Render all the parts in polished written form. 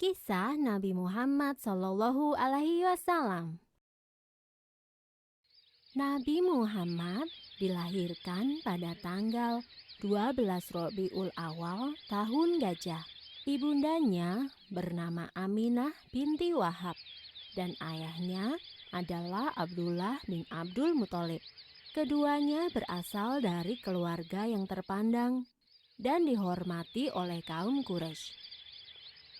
Kisah Nabi Muhammad Shallallahu Alaihi Wasallam. Nabi Muhammad dilahirkan pada tanggal 12 Rabiul Awal tahun Gajah. Ibundanya bernama Aminah binti Wahab dan ayahnya adalah Abdullah bin Abdul Muthalib. Keduanya berasal dari keluarga yang terpandang dan dihormati oleh kaum Quraisy.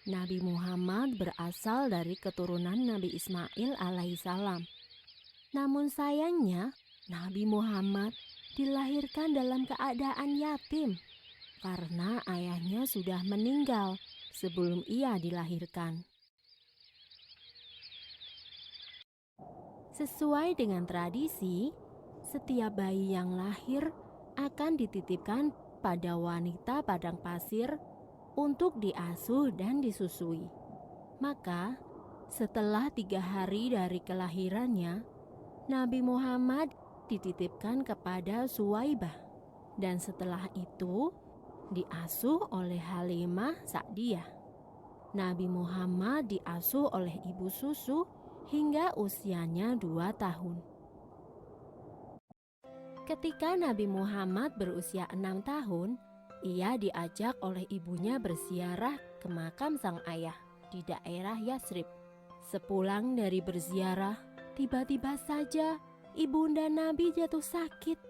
Nabi Muhammad berasal dari keturunan Nabi Ismail alaihissalam. Namun sayangnya, Nabi Muhammad dilahirkan dalam keadaan yatim karena ayahnya sudah meninggal sebelum ia dilahirkan. Sesuai dengan tradisi, setiap bayi yang lahir akan dititipkan pada wanita padang pasir untuk diasuh dan disusui. Maka setelah 3 hari dari kelahirannya, Nabi Muhammad dititipkan kepada Suwaibah dan setelah itu diasuh oleh Halimah Sa'diyah. Nabi Muhammad diasuh oleh ibu susu hingga usianya 2 tahun. Ketika Nabi Muhammad berusia 6 tahun, ia diajak oleh ibunya berziarah ke makam sang ayah di daerah Yatsrib. Sepulang dari berziarah, tiba-tiba saja ibunda Nabi jatuh sakit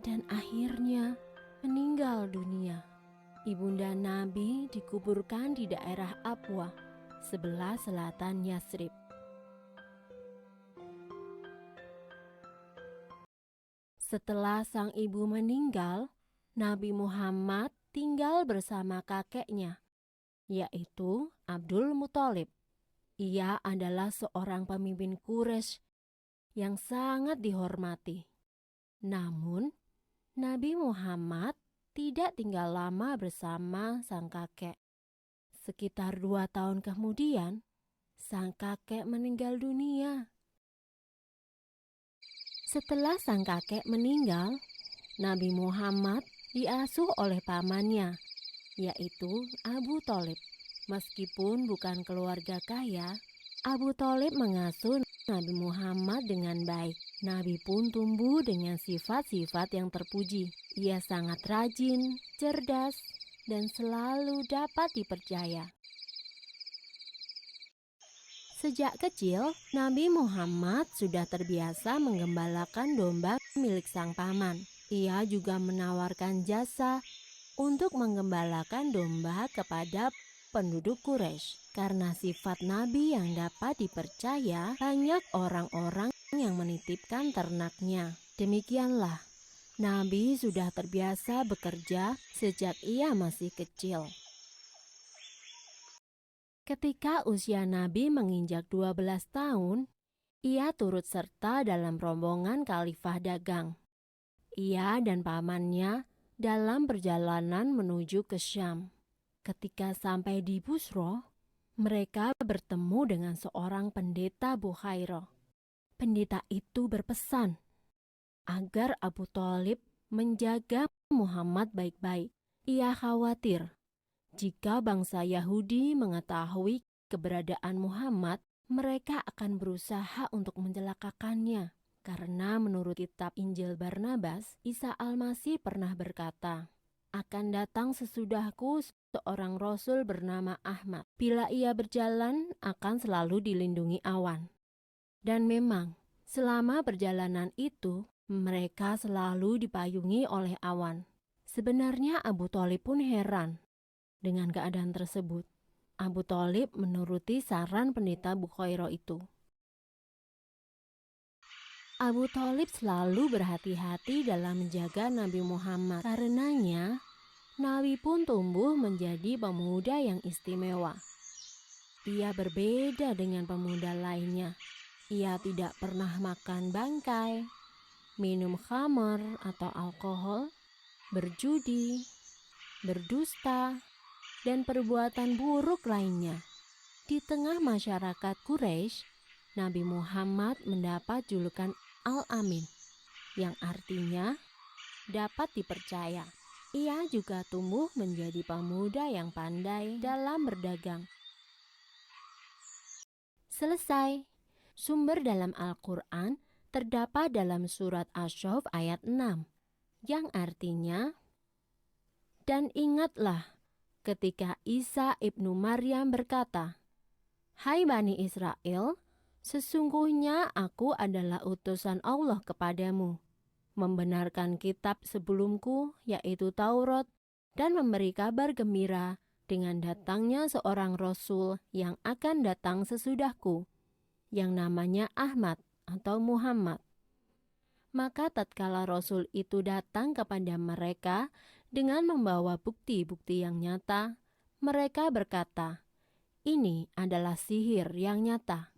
dan akhirnya meninggal dunia. Ibunda Nabi dikuburkan di daerah Abwa, sebelah selatan Yatsrib. Setelah sang ibu meninggal, Nabi Muhammad tinggal bersama kakeknya, yaitu Abdul Muthalib. Ia adalah seorang pemimpin Quraisy yang sangat dihormati. Namun, Nabi Muhammad tidak tinggal lama bersama sang kakek. Sekitar 2 tahun kemudian, sang kakek meninggal dunia. Setelah sang kakek meninggal, Nabi Muhammad diasuh oleh pamannya, yaitu Abu Thalib. Meskipun bukan keluarga kaya, Abu Thalib mengasuh Nabi Muhammad dengan baik. Nabi pun tumbuh dengan sifat-sifat yang terpuji. Ia sangat rajin, cerdas, dan selalu dapat dipercaya. Sejak kecil, Nabi Muhammad sudah terbiasa menggembalakan domba milik sang paman. Ia juga menawarkan jasa untuk menggembalakan domba kepada penduduk Quraisy. Karena sifat Nabi yang dapat dipercaya, banyak orang-orang yang menitipkan ternaknya. Demikianlah, Nabi sudah terbiasa bekerja sejak ia masih kecil. Ketika usia Nabi menginjak 12 tahun, ia turut serta dalam rombongan khalifah dagang. Ia dan pamannya dalam perjalanan menuju ke Syam. Ketika sampai di Busro, mereka bertemu dengan seorang pendeta Bukhairah. Pendeta itu berpesan agar Abu Thalib menjaga Muhammad baik-baik. Ia khawatir jika bangsa Yahudi mengetahui keberadaan Muhammad, mereka akan berusaha untuk mencelakakannya. Karena menurut kitab Injil Barnabas, Isa Al-Masih pernah berkata, "Akan datang sesudahku seorang rasul bernama Ahmad. Bila ia berjalan, akan selalu dilindungi awan." Dan memang, selama perjalanan itu, mereka selalu dipayungi oleh awan. Sebenarnya Abu Thalib pun heran dengan keadaan tersebut. Abu Thalib menuruti saran pendeta Bukhairah itu. Abu Thalib selalu berhati-hati dalam menjaga Nabi Muhammad. Karenanya, Nabi pun tumbuh menjadi pemuda yang istimewa. Ia berbeda dengan pemuda lainnya. Ia tidak pernah makan bangkai, minum khamar atau alkohol, berjudi, berdusta, dan perbuatan buruk lainnya. Di tengah masyarakat Quraisy, Nabi Muhammad mendapat julukan Al-Amin, yang artinya dapat dipercaya. Ia juga tumbuh menjadi pemuda yang pandai dalam berdagang. Selesai. Sumber dalam Al-Quran terdapat dalam surat Asy-Syaff ayat 6, yang artinya, "Dan ingatlah ketika Isa ibnu Maryam berkata, 'Hai Bani Israel, sesungguhnya aku adalah utusan Allah kepadamu, membenarkan kitab sebelumku yaitu Taurat, dan memberi kabar gembira dengan datangnya seorang Rasul yang akan datang sesudahku, yang namanya Ahmad atau Muhammad.' Maka tatkala Rasul itu datang kepada mereka dengan membawa bukti-bukti yang nyata, mereka berkata, 'Ini adalah sihir yang nyata.'